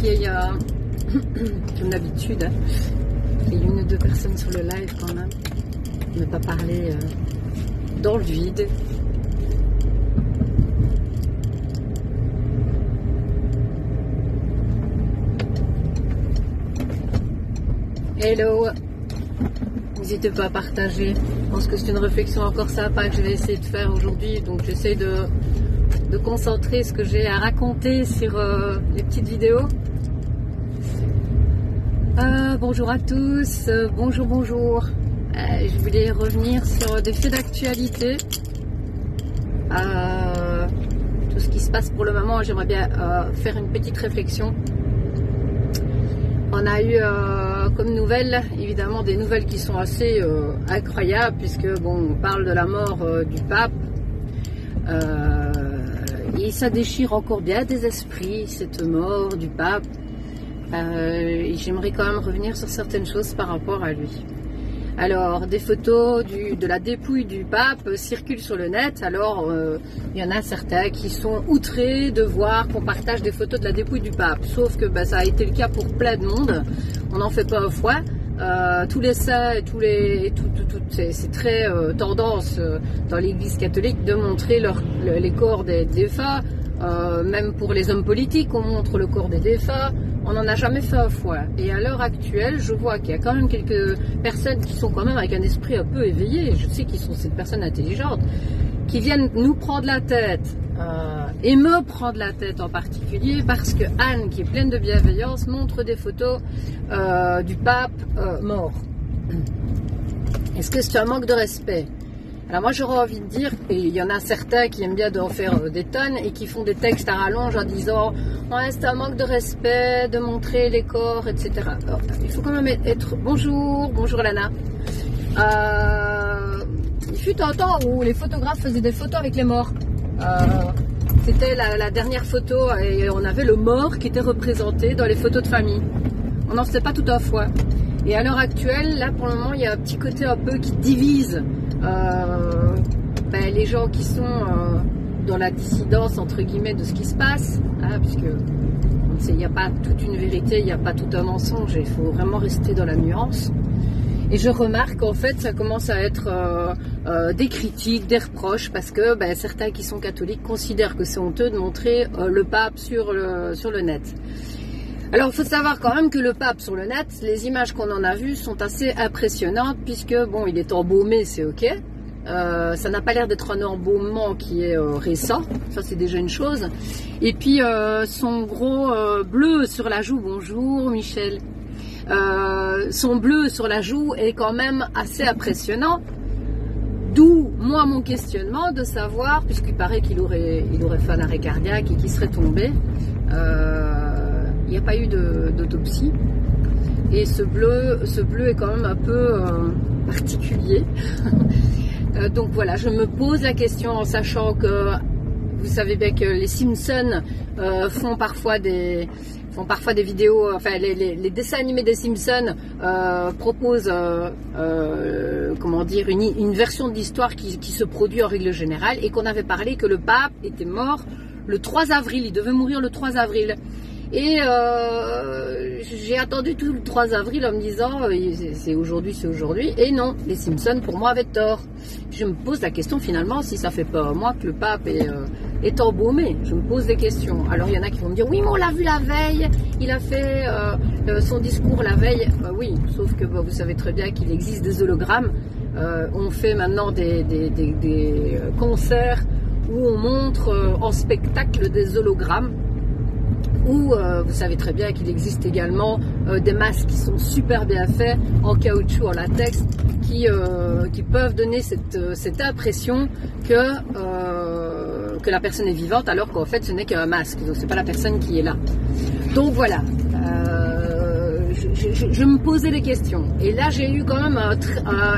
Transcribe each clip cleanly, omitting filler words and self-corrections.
qu'il y a, comme d'habitude, il y a une ou deux personnes sur le live quand même. Ne pas parler dans le vide. Hello, n'hésitez pas à partager. Je pense que c'est une réflexion encore sympa que je vais essayer de faire aujourd'hui. Donc j'essaie de concentrer ce que j'ai à raconter sur les petites vidéos. Bonjour à tous, bonjour. Je voulais revenir sur des faits d'actualité. Tout ce qui se passe pour le moment, j'aimerais bien faire une petite réflexion. On a eu comme nouvelles, évidemment, des nouvelles qui sont assez incroyables, puisque bon, on parle de la mort du pape. Et ça déchire encore bien des esprits, cette mort du pape. Et j'aimerais quand même revenir sur certaines choses par rapport à lui. Alors, des photos de la dépouille du pape circulent sur le net. Alors, il y en a certains qui sont outrés de voir qu'on partage des photos de la dépouille du pape. Sauf que ça a été le cas pour plein de monde. On n'en fait pas au foi. Tous les saints et c'est très tendance dans l'église catholique de montrer les corps des défunts. Même pour les hommes politiques, on montre le corps des défunts. On n'en a jamais fait un foi. Et à l'heure actuelle, je vois qu'il y a quand même quelques personnes qui sont quand même avec un esprit un peu éveillé. Je sais qu'ils sont ces personnes intelligentes qui viennent nous prendre la tête et me prendre la tête en particulier parce que Anne, qui est pleine de bienveillance, montre des photos du pape mort. Est-ce que c'est un manque de respect? Alors moi j'aurais envie de dire, et il y en a certains qui aiment bien d'en faire des tonnes et qui font des textes à rallonge en disant ouais, c'est un manque de respect de montrer les corps, etc. Alors, il faut quand même être... Bonjour Lana. Il fut un temps où les photographes faisaient des photos avec les morts. C'était la dernière photo et on avait le mort qui était représenté dans les photos de famille. On n'en faisait pas tout à fois. Et à l'heure actuelle, là pour le moment, il y a un petit côté un peu qui divise les gens qui sont dans la dissidence entre guillemets de ce qui se passe, hein, puisque il n'y a pas toute une vérité, il n'y a pas tout un mensonge, et il faut vraiment rester dans la nuance. Et je remarque qu'en fait ça commence à être des critiques, des reproches, parce que certains qui sont catholiques considèrent que c'est honteux de montrer le pape sur le net. Alors il faut savoir quand même que le pape sur le net, les images qu'on en a vues sont assez impressionnantes, puisque bon, il est embaumé, c'est ok. Ça n'a pas l'air d'être un embaumement qui est récent, ça c'est déjà une chose. Et puis son gros bleu sur la joue, bonjour Michel, son bleu sur la joue est quand même assez impressionnant. D'où moi mon questionnement de savoir, puisqu'il paraît qu'il aurait fait un arrêt cardiaque et qu'il serait tombé. Il n'y a pas eu d'autopsie et ce bleu est quand même un peu particulier. Donc voilà, je me pose la question en sachant que vous savez bien que les Simpsons font parfois des vidéos, enfin les dessins animés des Simpsons proposent comment dire une version de l'histoire qui se produit en règle générale, et qu'on avait parlé que le pape était mort le 3 avril, il devait mourir le 3 avril. Et j'ai attendu tout le 3 avril en me disant c'est aujourd'hui, et non, les Simpsons pour moi avaient tort. Je me pose la question finalement si ça fait pas un mois que le pape est embaumé. Je me pose des questions. Alors il y en a qui vont me dire oui mais on l'a vu la veille, il a fait son discours la veille. Oui, sauf que vous savez très bien qu'il existe des hologrammes. On fait maintenant des concerts où on montre en spectacle des hologrammes. Ou vous savez très bien qu'il existe également des masques qui sont super bien faits en caoutchouc, en latex, qui peuvent donner cette impression que la personne est vivante, alors qu'en fait ce n'est qu'un masque, donc c'est pas la personne qui est là. Donc voilà, je me posais des questions. Et là j'ai eu quand même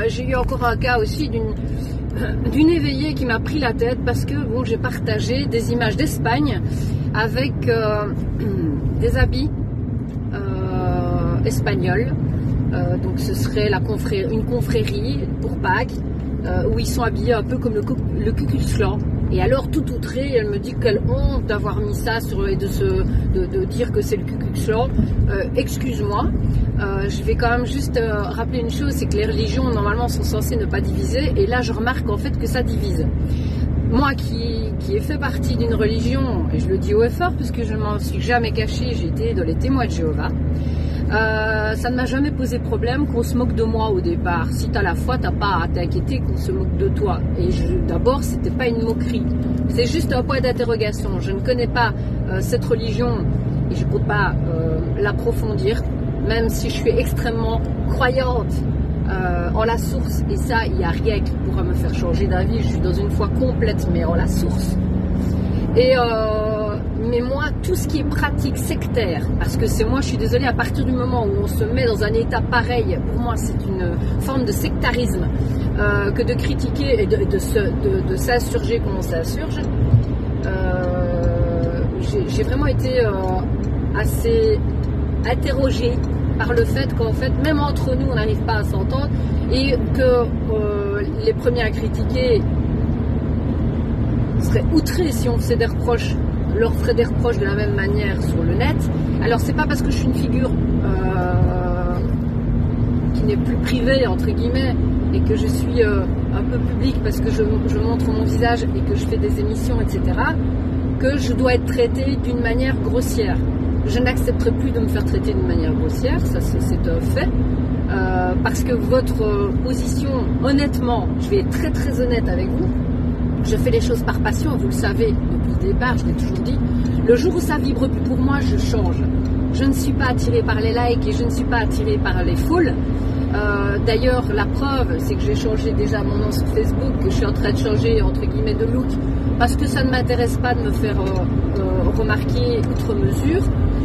j'ai eu encore un cas aussi d'une éveillée qui m'a pris la tête, parce que bon, j'ai partagé des images d'Espagne avec des habits espagnols. Donc ce serait une confrérie pour Pâques, où ils sont habillés un peu comme le Ku Klux Klan. Et alors, tout outrée, elle me dit quelle honte d'avoir mis ça et de dire que c'est le Ku Klux Klan. Excuse-moi, je vais quand même juste rappeler une chose, c'est que les religions, normalement, sont censées ne pas diviser. Et là, je remarque en fait que ça divise. Moi qui ai fait partie d'une religion, et je le dis haut et fort, puisque je ne m'en suis jamais cachée, j'ai été dans les témoins de Jéhovah, ça ne m'a jamais posé problème qu'on se moque de moi au départ. Si tu as la foi, tu n'as pas à t'inquiéter qu'on se moque de toi. Et d'abord, ce n'était pas une moquerie. C'est juste un point d'interrogation. Je ne connais pas cette religion et je ne compte pas l'approfondir, même si je suis extrêmement croyante en la source. Et ça, il n'y a rien qui pourra me faire changer d'avis. Je suis dans une foi complète, mais en la source. Mais moi, tout ce qui est pratique sectaire, parce que c'est moi, je suis désolée, à partir du moment où on se met dans un état pareil, pour moi, c'est une forme de sectarisme que de critiquer et de s'insurger comme on s'insurge. J'ai vraiment été assez interrogée par le fait qu'en fait, même entre nous, on n'arrive pas à s'entendre et que les premiers à critiquer seraient outrés si on faisait des reproches, leur ferait des reproches de la même manière sur le net. Alors c'est pas parce que je suis une figure qui n'est plus privée entre guillemets et que je suis un peu publique parce que je montre mon visage et que je fais des émissions, etc., que je dois être traitée d'une manière grossière. Je n'accepterai plus de me faire traiter d'une manière grossière, ça c'est un fait, parce que votre position, honnêtement, je vais être très très honnête avec vous, je fais les choses par passion, vous le savez depuis le départ, je l'ai toujours dit. Le jour où ça vibre plus pour moi, je change. Je ne suis pas attirée par les likes et je ne suis pas attirée par les foules. D'ailleurs, la preuve, c'est que j'ai changé déjà mon nom sur Facebook, que je suis en train de changer entre guillemets de look, parce que ça ne m'intéresse pas de me faire remarquer outre mesure.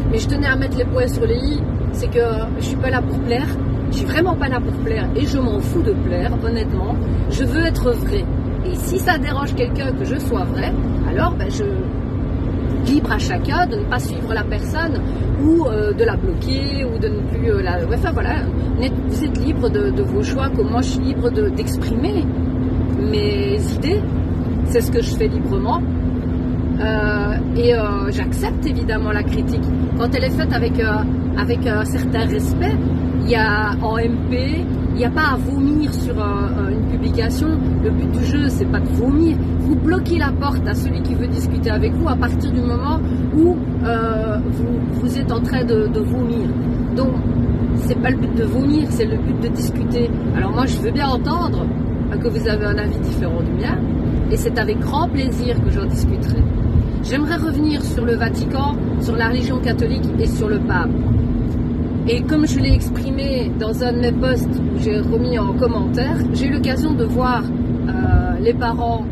Mais je tenais à mettre les points sur les i, c'est que je suis pas là pour plaire, je suis vraiment pas là pour plaire et je m'en fous de plaire, honnêtement. Je veux être vraie. Et si ça dérange quelqu'un que je sois vrai, alors je libre à chacun de ne pas suivre la personne ou de la bloquer ou de ne plus la... Enfin voilà, vous êtes libre de vos choix, comme moi je suis libre d'exprimer mes idées, c'est ce que je fais librement. J'accepte évidemment la critique quand elle est faite avec un certain respect. Il y a en MP, il n'y a pas à vomir sur une publication. Le but du jeu, c'est pas de vomir. Vous bloquez la porte à celui qui veut discuter avec vous à partir du moment où vous êtes en train de vomir. Donc, c'est pas le but de vomir, c'est le but de discuter. Alors moi, je veux bien entendre que vous avez un avis différent du mien, et c'est avec grand plaisir que j'en discuterai. J'aimerais revenir sur le Vatican, sur la religion catholique et sur le pape. Et comme je l'ai exprimé dans un de mes posts où j'ai remis en commentaire, j'ai eu l'occasion de voir les parents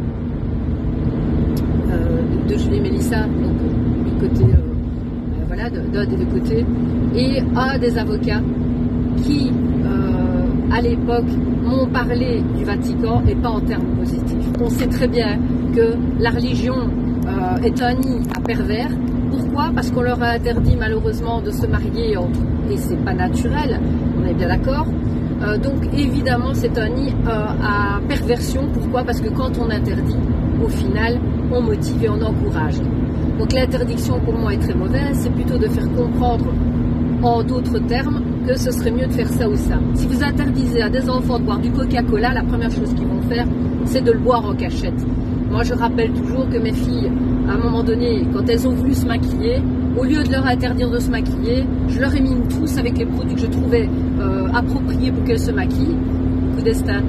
de Julie Mélissa, donc du côté, voilà, d'un des deux côtés, et un des avocats qui, à l'époque, m'ont parlé du Vatican et pas en termes positifs. On sait très bien que la religion est un nid à pervers. Pourquoi? Parce qu'on leur a interdit malheureusement de se marier entre eux. Et c'est pas naturel, on est bien d'accord. Donc évidemment c'est un nid à perversion. Pourquoi? Parce que quand on interdit, au final, on motive et on encourage. Donc l'interdiction pour moi est très mauvaise, c'est plutôt de faire comprendre en d'autres termes que ce serait mieux de faire ça ou ça. Si vous interdisez à des enfants de boire du Coca-Cola, la première chose qu'ils vont faire, c'est de le boire en cachette. Moi, je rappelle toujours que mes filles, à un moment donné, quand elles ont voulu se maquiller, au lieu de leur interdire de se maquiller, je leur ai mis une trousse avec les produits que je trouvais appropriés pour qu'elles se maquillent. Coup d'estin.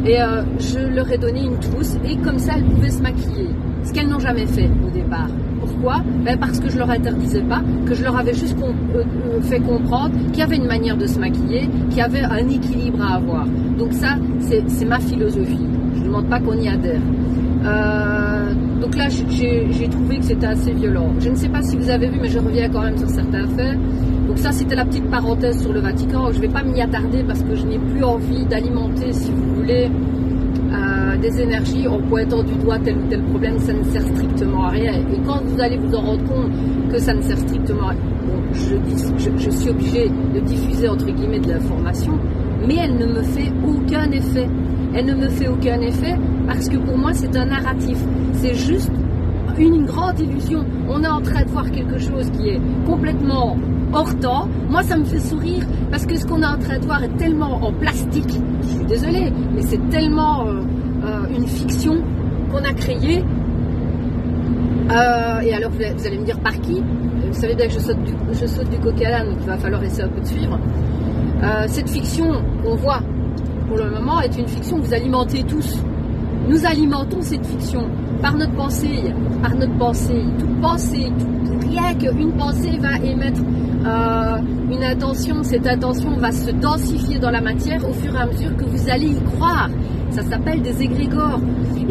Et je leur ai donné une trousse et comme ça, elles pouvaient se maquiller. Ce qu'elles n'ont jamais fait au départ. Pourquoi? Parce que je leur interdisais pas, que je leur avais juste fait comprendre qu'il y avait une manière de se maquiller, qu'il y avait un équilibre à avoir. Donc ça, c'est ma philosophie. Je ne demande pas qu'on y adhère. Donc là, j'ai trouvé que c'était assez violent. Je ne sais pas si vous avez vu, mais je reviens quand même sur certains faits. Donc ça, c'était la petite parenthèse sur le Vatican. Je ne vais pas m'y attarder parce que je n'ai plus envie d'alimenter, si vous voulez, des énergies en pointant du doigt tel ou tel problème. Ça ne sert strictement à rien. Et quand vous allez vous en rendre compte que ça ne sert strictement à rien, bon, je suis obligée de diffuser entre guillemets de l'information. mais elle ne me fait aucun effet. Elle ne me fait aucun effet parce que pour moi c'est un narratif. C'est juste une grande illusion. On est en train de voir quelque chose qui est complètement hors temps. Moi ça me fait sourire parce que ce qu'on est en train de voir est tellement en plastique. Je suis désolée, mais c'est tellement une fiction qu'on a créée. Et alors vous allez me dire par qui? Vous savez bien que je saute du coq à l'âne, donc il va falloir essayer un peu de suivre. Cette fiction qu'on voit pour le moment est une fiction que vous alimentez tous. Nous alimentons cette fiction par notre pensée. Toute pensée, rien qu'une pensée va émettre une intention. Cette intention va se densifier dans la matière au fur et à mesure que vous allez y croire. Ça s'appelle des égrégores.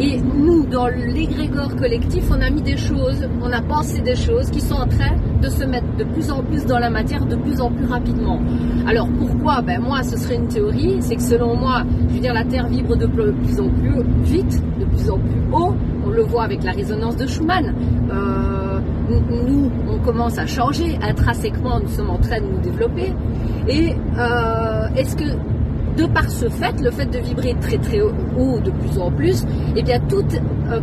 Et nous, dans l'égrégore collectif, on a mis des choses, on a pensé des choses qui sont en train de se mettre de plus en plus dans la matière, de plus en plus rapidement. Alors pourquoi? Ben moi, ce serait une théorie, c'est que selon moi, je veux dire, la Terre vibre de plus en plus vite, de plus en plus haut. On le voit avec la résonance de Schumann. Nous, on commence à changer, intrinsèquement, nous sommes en train de nous développer. Et est-ce que de par ce fait, le fait de vibrer très très haut de plus en plus, eh bien toute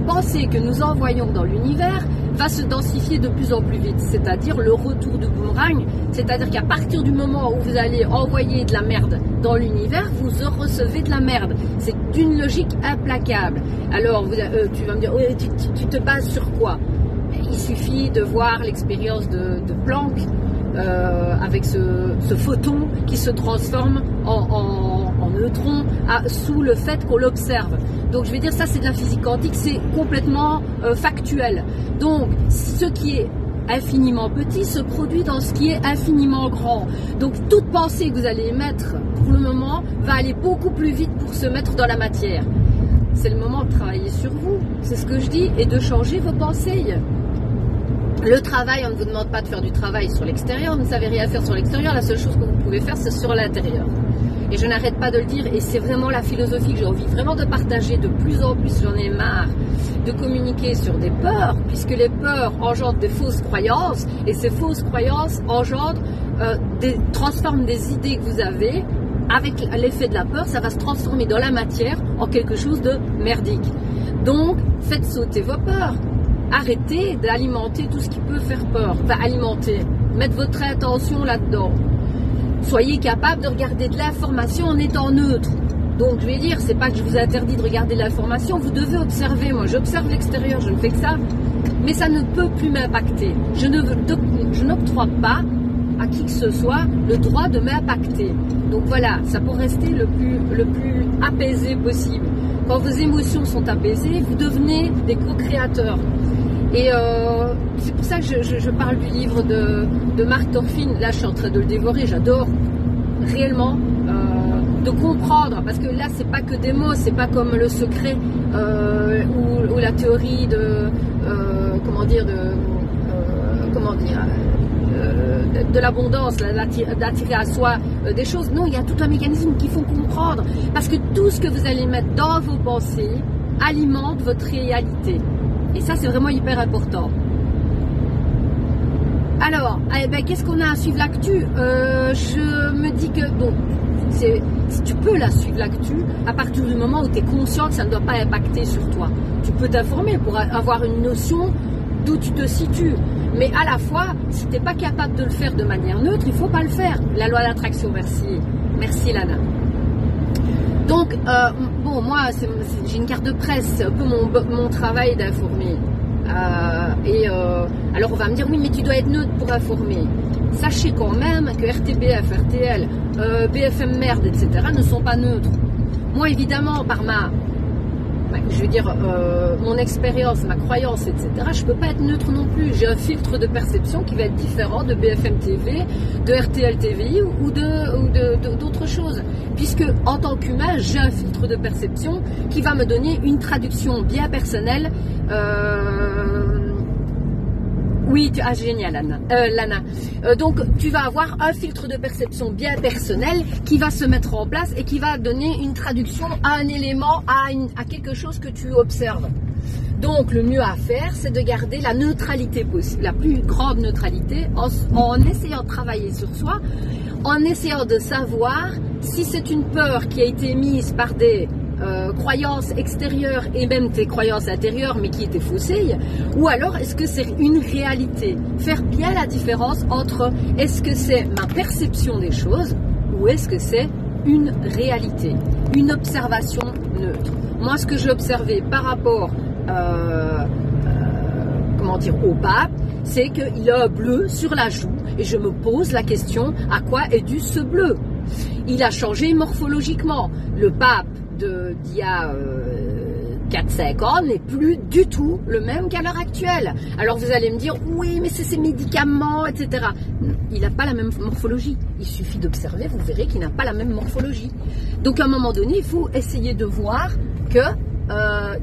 pensée que nous envoyons dans l'univers va se densifier de plus en plus vite, c'est-à-dire le retour du boomerang, c'est-à-dire qu'à partir du moment où vous allez envoyer de la merde dans l'univers, vous recevez de la merde. C'est une logique implacable. Alors tu vas me dire, ouais, tu te bases sur quoi? Il suffit de voir l'expérience de Planck avec ce photon qui se transforme en neutron sous le fait qu'on l'observe. Donc je vais dire, ça c'est de la physique quantique, c'est complètement factuel. Donc ce qui est infiniment petit se produit dans ce qui est infiniment grand. Donc toute pensée que vous allez émettre pour le moment va aller beaucoup plus vite pour se mettre dans la matière. C'est le moment de travailler sur vous, c'est ce que je dis, et de changer vos pensées. Le travail, on ne vous demande pas de faire du travail sur l'extérieur, vous ne savez rien faire sur l'extérieur, la seule chose que vous pouvez faire, c'est sur l'intérieur. Et je n'arrête pas de le dire, et c'est vraiment la philosophie que j'ai envie vraiment de partager de plus en plus. J'en ai marre de communiquer sur des peurs, puisque les peurs engendrent des fausses croyances, et ces fausses croyances engendrent, transforment des idées que vous avez. Avec l'effet de la peur, ça va se transformer dans la matière en quelque chose de merdique. Donc, faites sauter vos peurs. Arrêtez d'alimenter tout ce qui peut faire peur. Enfin, alimenter. Mettre votre attention là-dedans. Soyez capable de regarder de l'information en étant neutre. Donc, je vais dire, c'est pas que je vous interdis de regarder l'information. Vous devez observer. Moi, j'observe l'extérieur, je ne fais que ça. Mais ça ne peut plus m'impacter. Je n'octroie pas à qui que ce soit le droit de m'impacter. Donc voilà, ça peut rester le plus apaisé possible. Quand vos émotions sont apaisées, vous devenez des co-créateurs. Et c'est pour ça que je parle du livre de Mark Torfin. Là, je suis en train de le dévorer. J'adore réellement de comprendre, parce que là, c'est pas que des mots, c'est pas comme Le Secret ou la théorie de l'abondance, d'attirer à soi des choses. Non, il y a tout un mécanisme qu'il faut comprendre, parce que tout ce que vous allez mettre dans vos pensées alimente votre réalité. Et ça, c'est vraiment hyper important. Alors, qu'est-ce qu'on a à suivre l'actu? Je me dis que, bon, si tu peux la suivre l'actu, à partir du moment où tu es conscient que ça ne doit pas impacter sur toi. Tu peux t'informer pour avoir une notion d'où tu te situes. Mais à la fois, si tu n'es pas capable de le faire de manière neutre, il ne faut pas le faire. La loi d'attraction, merci Lana. Donc, bon, moi, j'ai une carte de presse, c'est un peu mon travail d'informer. Alors on va me dire, oui, mais tu dois être neutre pour informer. Sachez quand même que RTBF, RTL, BFM Merde, etc. ne sont pas neutres. Moi, évidemment, par mon expérience, ma croyance, etc., je ne peux pas être neutre non plus. J'ai un filtre de perception qui va être différent de BFM TV, de RTL TVI ou d'autres choses. Puisque, en tant qu'humain, j'ai un filtre de perception qui va me donner une traduction bien personnelle. Oui, génial, Lana. Donc, tu vas avoir un filtre de perception bien personnel qui va se mettre en place et qui va donner une traduction à un élément, à quelque chose que tu observes. Donc, le mieux à faire, c'est de garder la neutralité possible, la plus grande neutralité, en essayant de travailler sur soi, en essayant de savoir si c'est une peur qui a été mise par des croyances extérieures et même tes croyances intérieures mais qui étaient faussées, ou alors est-ce que c'est une réalité. Faire bien la différence entre est-ce que c'est ma perception des choses ou est-ce que c'est une réalité, une observation neutre. Moi, ce que j'ai observé par rapport au pape, c'est qu'il a un bleu sur la joue et je me pose la question, à quoi est dû ce bleu? Il a changé morphologiquement. Le pape d'il y a 4-5 ans n'est plus du tout le même qu'à l'heure actuelle. Alors vous allez me dire, oui, mais c'est ses médicaments, etc. Il n'a pas la même morphologie. Il suffit d'observer, vous verrez qu'il n'a pas la même morphologie. Donc à un moment donné, il faut essayer de voir que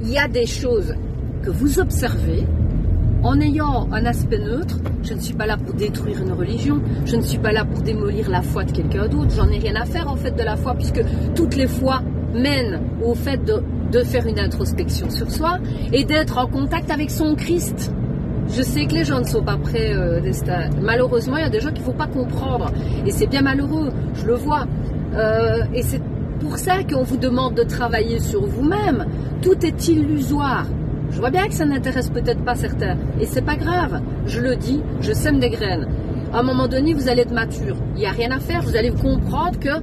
il y a des choses que vous observez en ayant un aspect neutre. Je ne suis pas là pour détruire une religion, je ne suis pas là pour démolir la foi de quelqu'un d'autre, j'en ai rien à faire en fait de la foi, puisque toutes les foi mènent au fait de faire une introspection sur soi et d'être en contact avec son Christ. Je sais que les gens ne sont pas prêts, malheureusement il y a des gens qu'il ne faut pas comprendre et c'est bien malheureux, je le vois, et c'est pour ça qu'on vous demande de travailler sur vous-même. Tout est illusoire. Je vois bien que ça n'intéresse peut-être pas certains. Et c'est pas grave. Je le dis, je sème des graines. À un moment donné, vous allez être mature. Il n'y a rien à faire. Vous allez comprendre que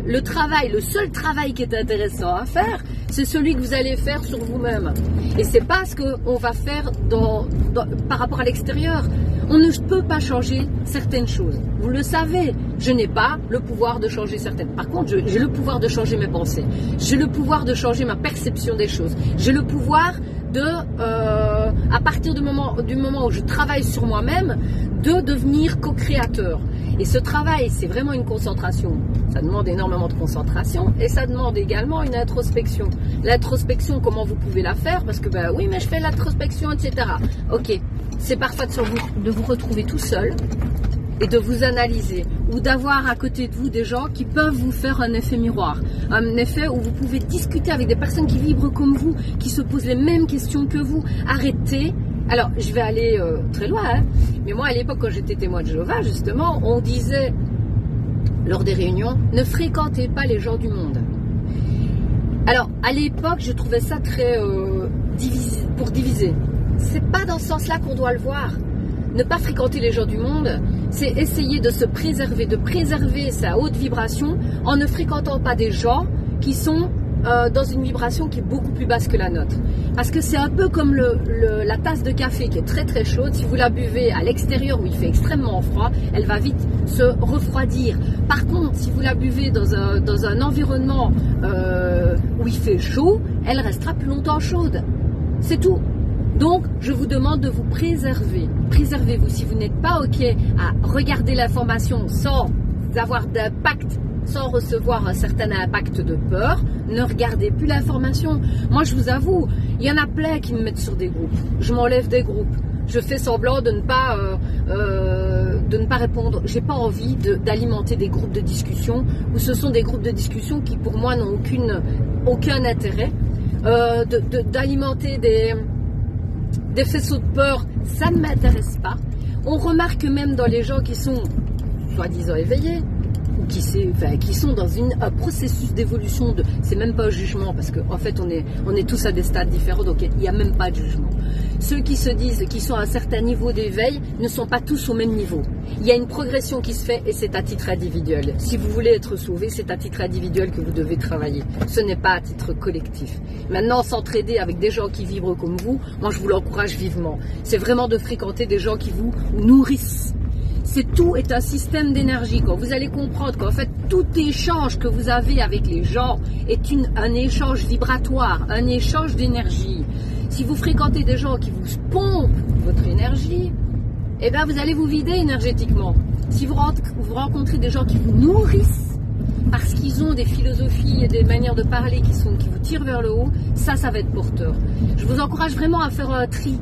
le seul travail qui est intéressant à faire, c'est celui que vous allez faire sur vous-même. Et c'est pas ce qu'on va faire par rapport à l'extérieur. On ne peut pas changer certaines choses. Vous le savez, je n'ai pas le pouvoir de changer certaines. Par contre, j'ai le pouvoir de changer mes pensées. J'ai le pouvoir de changer ma perception des choses. J'ai le pouvoir à partir du moment où je travaille sur moi-même, de devenir co-créateur. Et ce travail, c'est vraiment une concentration. Ça demande énormément de concentration et ça demande également une introspection. L'introspection, comment vous pouvez la faire? Parce que, oui, mais je fais l'introspection, etc. Ok, c'est parfois de vous retrouver tout seul et de vous analyser ou d'avoir à côté de vous des gens qui peuvent vous faire un effet miroir, un effet où vous pouvez discuter avec des personnes qui vibrent comme vous, qui se posent les mêmes questions que vous. Arrêtez. Alors, je vais aller très loin, hein, mais moi, à l'époque, quand j'étais témoin de Jéhovah, justement, on disait, lors des réunions, ne fréquentez pas les gens du monde. Alors, à l'époque, je trouvais ça très pour diviser. C'est pas dans ce sens-là qu'on doit le voir. Ne pas fréquenter les gens du monde, c'est essayer de se préserver, de préserver sa haute vibration en ne fréquentant pas des gens qui sont dans une vibration qui est beaucoup plus basse que la nôtre. Parce que c'est un peu comme la tasse de café qui est très très chaude. Si vous la buvez à l'extérieur où il fait extrêmement froid, elle va vite se refroidir. Par contre, si vous la buvez dans un environnement où il fait chaud, elle restera plus longtemps chaude. C'est tout. Donc, je vous demande de vous préserver. Préservez-vous. Si vous n'êtes pas OK à regarder l'information sans avoir d'impact, sans recevoir un certain impact de peur, ne regardez plus l'information. Moi, je vous avoue, il y en a plein qui me mettent sur des groupes. Je m'enlève des groupes. Je fais semblant de ne pas répondre. J'ai pas envie d'alimenter des groupes de discussion où ce sont des groupes de discussion qui, pour moi, n'ont aucun intérêt. D'alimenter des faisceaux de peur, ça ne m'intéresse pas. On remarque même dans les gens qui sont soi-disant éveillés ou qui sont dans un processus d'évolution, c'est même pas un jugement parce qu'en fait on est tous à des stades différents, donc il n'y a même pas de jugement. Ceux qui se disent qu'ils sont à un certain niveau d'éveil ne sont pas tous au même niveau. Il y a une progression qui se fait et c'est à titre individuel. Si vous voulez être sauvé, c'est à titre individuel que vous devez travailler. Ce n'est pas à titre collectif. Maintenant, s'entraider avec des gens qui vibrent comme vous, moi je vous l'encourage vivement. C'est vraiment de fréquenter des gens qui vous nourrissent. Tout est un système d'énergie. Quand vous allez comprendre qu'en fait tout échange que vous avez avec les gens est un échange vibratoire, un échange d'énergie. Si vous fréquentez des gens qui vous pompent votre énergie, eh bien vous allez vous vider énergétiquement. Si vous rencontrez des gens qui vous nourrissent parce qu'ils ont des philosophies et des manières de parler qui vous tirent vers le haut, ça va être porteur. Je vous encourage vraiment à faire un tri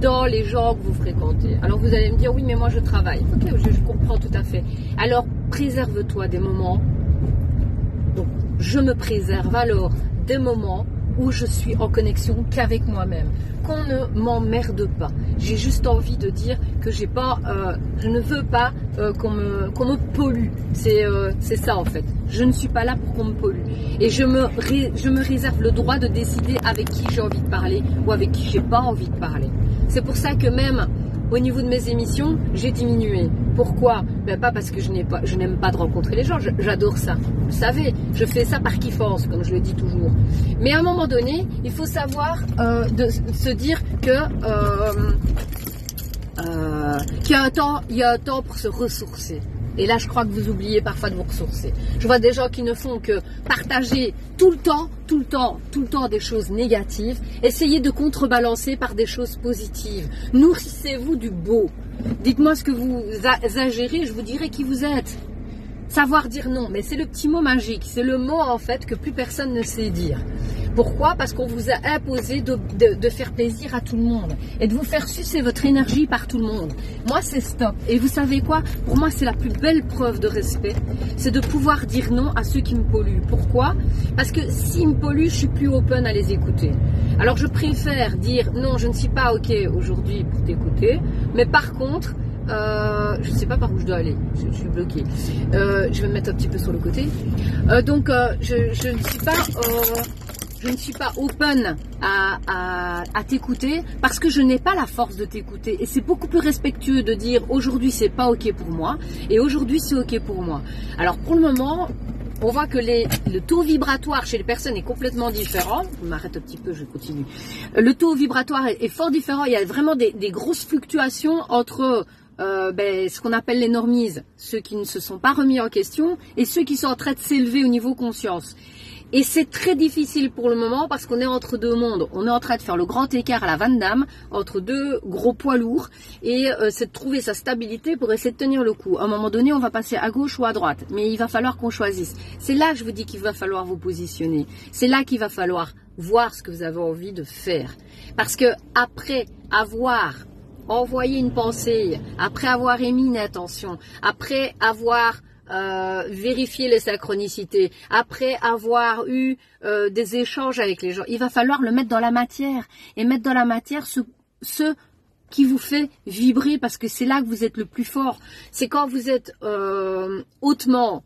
dans les gens que vous fréquentez. Alors vous allez me dire, oui mais moi je travaille. Ok, je comprends tout à fait. Alors préserve-toi des moments. Donc je me préserve alors des moments où je suis en connexion qu'avec moi-même, qu'on ne m'emmerde pas. J'ai juste envie de dire que j'ai pas, je ne veux pas qu'on me pollue. C'est ça en fait. Je ne suis pas là pour qu'on me pollue. Et je me réserve le droit de décider avec qui j'ai envie de parler ou avec qui j'ai pas envie de parler. C'est pour ça que même au niveau de mes émissions, j'ai diminué. Pourquoi? Ben pas parce que je n'aime pas de rencontrer les gens, j'adore ça. Vous le savez, je fais ça par kiffance, comme je le dis toujours. Mais à un moment donné, il faut savoir se dire que qu'il y a un temps pour se ressourcer. Et là, je crois que vous oubliez parfois de vous ressourcer. Je vois des gens qui ne font que partager tout le temps des choses négatives. Essayez de contrebalancer par des choses positives. Nourrissez-vous du beau. Dites-moi ce que vous ingérez, je vous dirai qui vous êtes. Savoir dire non, mais c'est le petit mot magique. C'est le mot en fait que plus personne ne sait dire. Pourquoi? Parce qu'on vous a imposé de faire plaisir à tout le monde et de vous faire sucer votre énergie par tout le monde. Moi, c'est stop. Et vous savez quoi? Pour moi, c'est la plus belle preuve de respect. C'est de pouvoir dire non à ceux qui me polluent. Pourquoi? Parce que s'ils me polluent, je suis plus open à les écouter. Alors, je préfère dire non, je ne suis pas OK aujourd'hui pour t'écouter. Mais par contre, je ne sais pas par où je dois aller, je suis bloquée. Je vais me mettre un petit peu sur le côté. Donc, je ne suis pas open à t'écouter parce que je n'ai pas la force de t'écouter. Et c'est beaucoup plus respectueux de dire aujourd'hui c'est pas OK pour moi et aujourd'hui c'est OK pour moi. Alors pour le moment, on voit que le taux vibratoire chez les personnes est complètement différent. Je m'arrête un petit peu, je continue. Le taux vibratoire est fort différent. Il y a vraiment des grosses fluctuations entre ce qu'on appelle les normies, ceux qui ne se sont pas remis en question et ceux qui sont en train de s'élever au niveau conscience. Et c'est très difficile pour le moment parce qu'on est entre deux mondes. On est en train de faire le grand écart à la Van Damme entre deux gros poids lourds et c'est de trouver sa stabilité pour essayer de tenir le coup. À un moment donné, on va passer à gauche ou à droite, mais il va falloir qu'on choisisse. C'est là que je vous dis qu'il va falloir vous positionner. C'est là qu'il va falloir voir ce que vous avez envie de faire. Parce que après avoir envoyé une pensée, après avoir émis une intention, après avoir vérifier les synchronicités, après avoir eu des échanges avec les gens, il va falloir le mettre dans la matière et mettre dans la matière ce qui vous fait vibrer parce que c'est là que vous êtes le plus fort. C'est quand vous êtes hautement,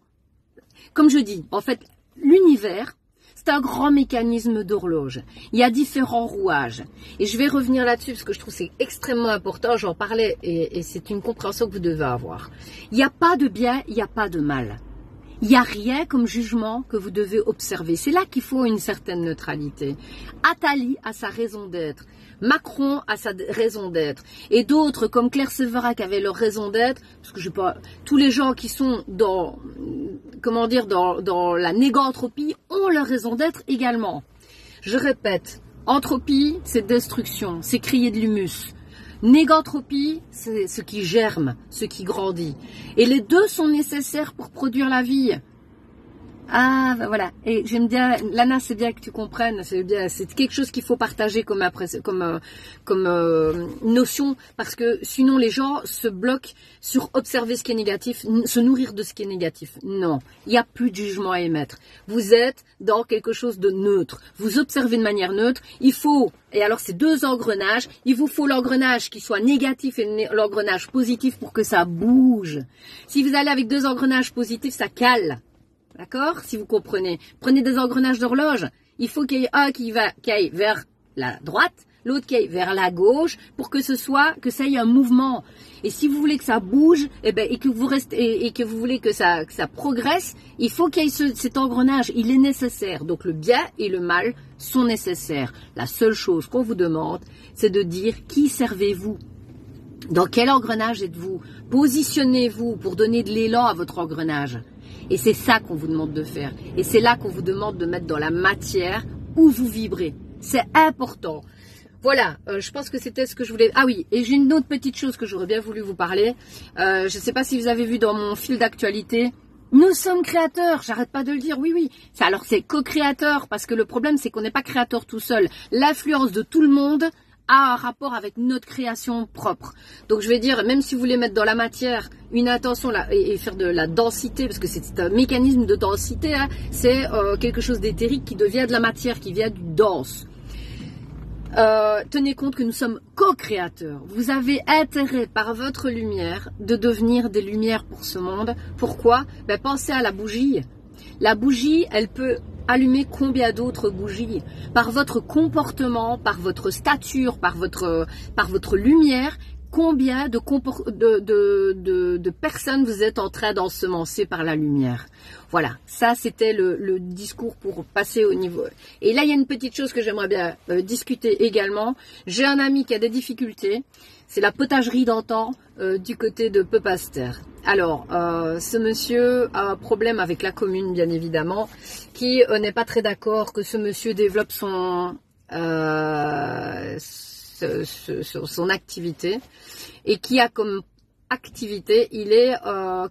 comme je dis, en fait, l'univers, c'est un grand mécanisme d'horloge. Il y a différents rouages. Et je vais revenir là-dessus parce que je trouve que c'est extrêmement important. J'en parlais et c'est une compréhension que vous devez avoir. Il n'y a pas de bien, il n'y a pas de mal. Il n'y a rien comme jugement que vous devez observer. C'est là qu'il faut une certaine neutralité. Attali a sa raison d'être. Macron a sa raison d'être. Et d'autres, comme Claire Séverac, avaient leur raison d'être. Parce que je sais pas, tous les gens qui sont dans la négantropie ont leur raison d'être également. Je répète, entropie, c'est destruction, c'est crier de l'humus. Négantropie, c'est ce qui germe, ce qui grandit. Et les deux sont nécessaires pour produire la vie. Ah, ben voilà. Et j'aime bien, Lana, c'est bien que tu comprennes, c'est bien, c'est quelque chose qu'il faut partager comme notion, parce que sinon les gens se bloquent sur observer ce qui est négatif, se nourrir de ce qui est négatif. Non, il n'y a plus de jugement à émettre. Vous êtes dans quelque chose de neutre. Vous observez de manière neutre. Il faut, et alors c'est deux engrenages, il vous faut l'engrenage qui soit négatif et l'engrenage positif pour que ça bouge. Si vous allez avec deux engrenages positifs, ça cale. D'accord? Si vous comprenez. Prenez des engrenages d'horloge. Il faut qu'il y ait un qui aille vers la droite, l'autre qui aille vers la gauche, pour que ça ait un mouvement. Et si vous voulez que ça bouge, et que vous voulez que ça progresse, il faut qu'il y ait cet engrenage. Il est nécessaire. Donc le bien et le mal sont nécessaires. La seule chose qu'on vous demande, c'est de dire qui servez-vous? Dans quel engrenage êtes-vous? Positionnez-vous pour donner de l'élan à votre engrenage. Et c'est ça qu'on vous demande de faire. Et c'est là qu'on vous demande de mettre dans la matière où vous vibrez. C'est important. Voilà, je pense que c'était ce que je voulais... Ah oui, et j'ai une autre petite chose que j'aurais bien voulu vous parler. Je ne sais pas si vous avez vu dans mon fil d'actualité. Nous sommes créateurs, j'arrête pas de le dire, oui. Alors c'est co-créateur, parce que le problème c'est qu'on n'est pas créateur tout seul. L'influence de tout le monde a un rapport avec notre création propre. Donc je vais dire, même si vous voulez mettre dans la matière une intention là, et faire de la densité, parce que c'est un mécanisme de densité, hein, c'est quelque chose d'éthérique qui devient de la matière, qui vient du dense. Tenez compte que nous sommes co-créateurs. Vous avez intérêt par votre lumière de devenir des lumières pour ce monde. Pourquoi? Ben, pensez à la bougie. La bougie, elle peut allumer combien d'autres bougies? Par votre comportement, par votre stature, par votre lumière, combien de personnes vous êtes en train d'ensemencer par la lumière? Voilà, ça c'était le discours pour passer au niveau. Et là, il y a une petite chose que j'aimerais bien discuter également. J'ai un ami qui a des difficultés. C'est la potagerie d'antan du côté de Peupaster. Alors, ce monsieur a un problème avec la commune, bien évidemment, qui n'est pas très d'accord que ce monsieur développe son activité, et qui a comme activité, il est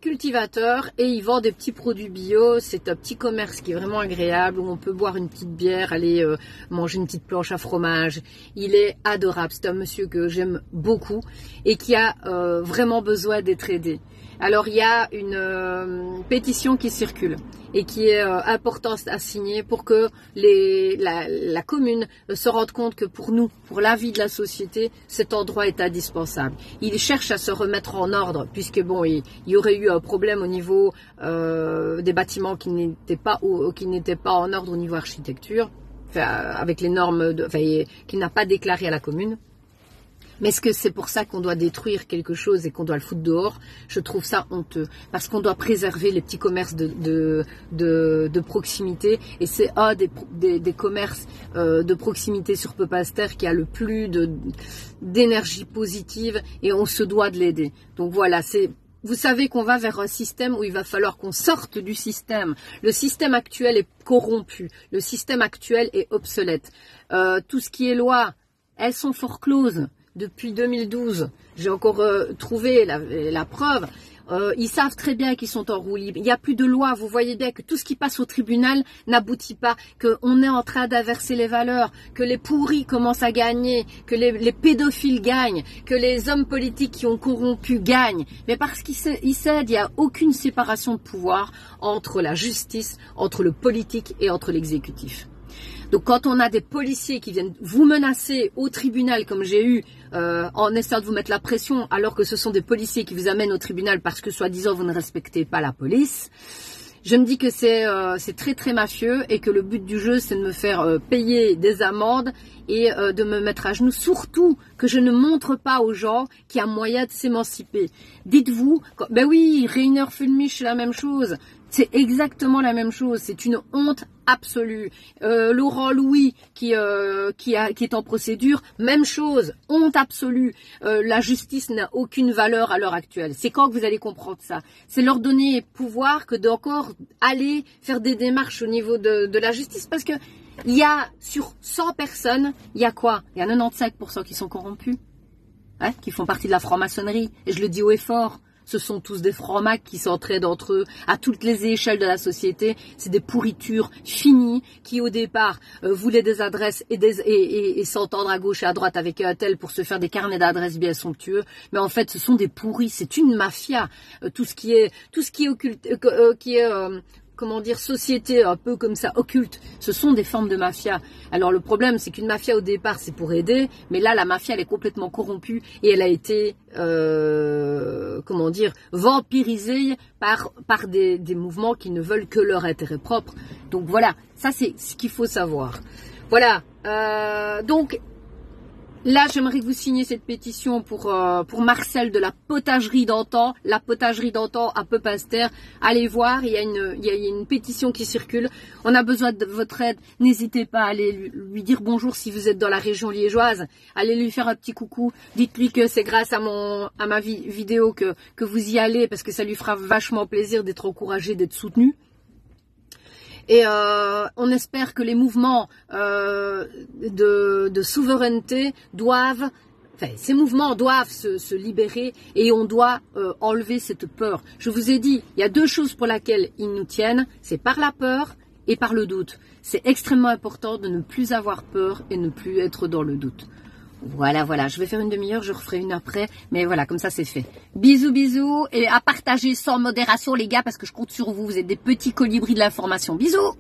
cultivateur et il vend des petits produits bio. C'est un petit commerce qui est vraiment agréable, où on peut boire une petite bière, aller manger une petite planche à fromage. Il est adorable, c'est un monsieur que j'aime beaucoup et qui a vraiment besoin d'être aidé. Alors il y a une pétition qui circule et qui est importante à signer pour que la commune se rende compte que pour nous, pour la vie de la société, cet endroit est indispensable. Il cherche à se remettre en ordre, puisque bon, il y aurait eu un problème au niveau des bâtiments qui n'étaient pas en ordre au niveau architecture, enfin, avec les normes, qu'il n'a pas déclaré à la commune. Mais est-ce que c'est pour ça qu'on doit détruire quelque chose et qu'on doit le foutre dehors? Je trouve ça honteux, parce qu'on doit préserver les petits commerces de proximité, et c'est un des commerces de proximité sur Peupaster qui a le plus d'énergie positive, et on se doit de l'aider. Donc voilà, vous savez qu'on va vers un système où il va falloir qu'on sorte du système. Le système actuel est corrompu, le système actuel est obsolète. Tout ce qui est loi, elles sont forecloses. Depuis 2012, j'ai encore trouvé la preuve. Ils savent très bien qu'ils sont en roue libre. Il n'y a plus de loi. Vous voyez bien que tout ce qui passe au tribunal n'aboutit pas, qu'on est en train d'inverser les valeurs, que les pourris commencent à gagner, que les pédophiles gagnent, que les hommes politiques qui ont corrompu gagnent. Mais parce qu'ils cèdent, il n'y a aucune séparation de pouvoir entre la justice, entre le politique et entre l'exécutif. Donc quand on a des policiers qui viennent vous menacer au tribunal, comme j'ai eu, en essayant de vous mettre la pression, alors que ce sont des policiers qui vous amènent au tribunal parce que soi-disant vous ne respectez pas la police, je me dis que c'est très très mafieux, et que le but du jeu c'est de me faire payer des amendes et de me mettre à genoux, surtout que je ne montre pas aux gens qu'il y a moyen de s'émanciper. Dites-vous, ben oui, Rainer Fulmich, c'est la même chose. C'est exactement la même chose, c'est une honte absolue. Laurent Louis qui est en procédure, même chose, honte absolue. La justice n'a aucune valeur à l'heure actuelle. C'est quand que vous allez comprendre ça? C'est leur donner pouvoir que d'encore aller faire des démarches au niveau de la justice, parce que il y a sur 100 personnes, il y a quoi? Il y a 95% qui sont corrompus, hein, qui font partie de la franc-maçonnerie, et je le dis haut et fort. Ce sont tous des francs-macs qui s'entraident entre eux à toutes les échelles de la société. C'est des pourritures finies qui, au départ, voulaient des adresses et s'entendre à gauche et à droite avec un tel pour se faire des carnets d'adresses bien somptueux. Mais en fait, ce sont des pourris. C'est une mafia. Tout ce qui est occulte, comment dire, société un peu comme ça, occulte, ce sont des formes de mafia. Alors le problème, c'est qu'une mafia au départ, c'est pour aider, mais là, la mafia, elle est complètement corrompue et elle a été, comment dire, vampirisée par des mouvements qui ne veulent que leur intérêt propre. Donc voilà, ça c'est ce qu'il faut savoir. Voilà, donc là, j'aimerais que vous signiez cette pétition pour Marcel de la potagerie d'antan. La potagerie d'antan à Peupaster. Allez voir, il y a une pétition qui circule. On a besoin de votre aide. N'hésitez pas à aller lui dire bonjour si vous êtes dans la région liégeoise. Allez lui faire un petit coucou. Dites-lui que c'est grâce à ma vidéo que vous y allez, parce que ça lui fera vachement plaisir d'être encouragé, d'être soutenu. Et on espère que les mouvements de souveraineté ces mouvements doivent se libérer, et on doit enlever cette peur. Je vous ai dit, il y a deux choses pour lesquelles ils nous tiennent, c'est par la peur et par le doute. C'est extrêmement important de ne plus avoir peur et ne plus être dans le doute. Voilà, je vais faire une demi-heure, je referai une heure après, mais voilà, comme ça c'est fait. Bisous, bisous, et à partager sans modération les gars, parce que je compte sur vous, vous êtes des petits colibris de l'information. Bisous!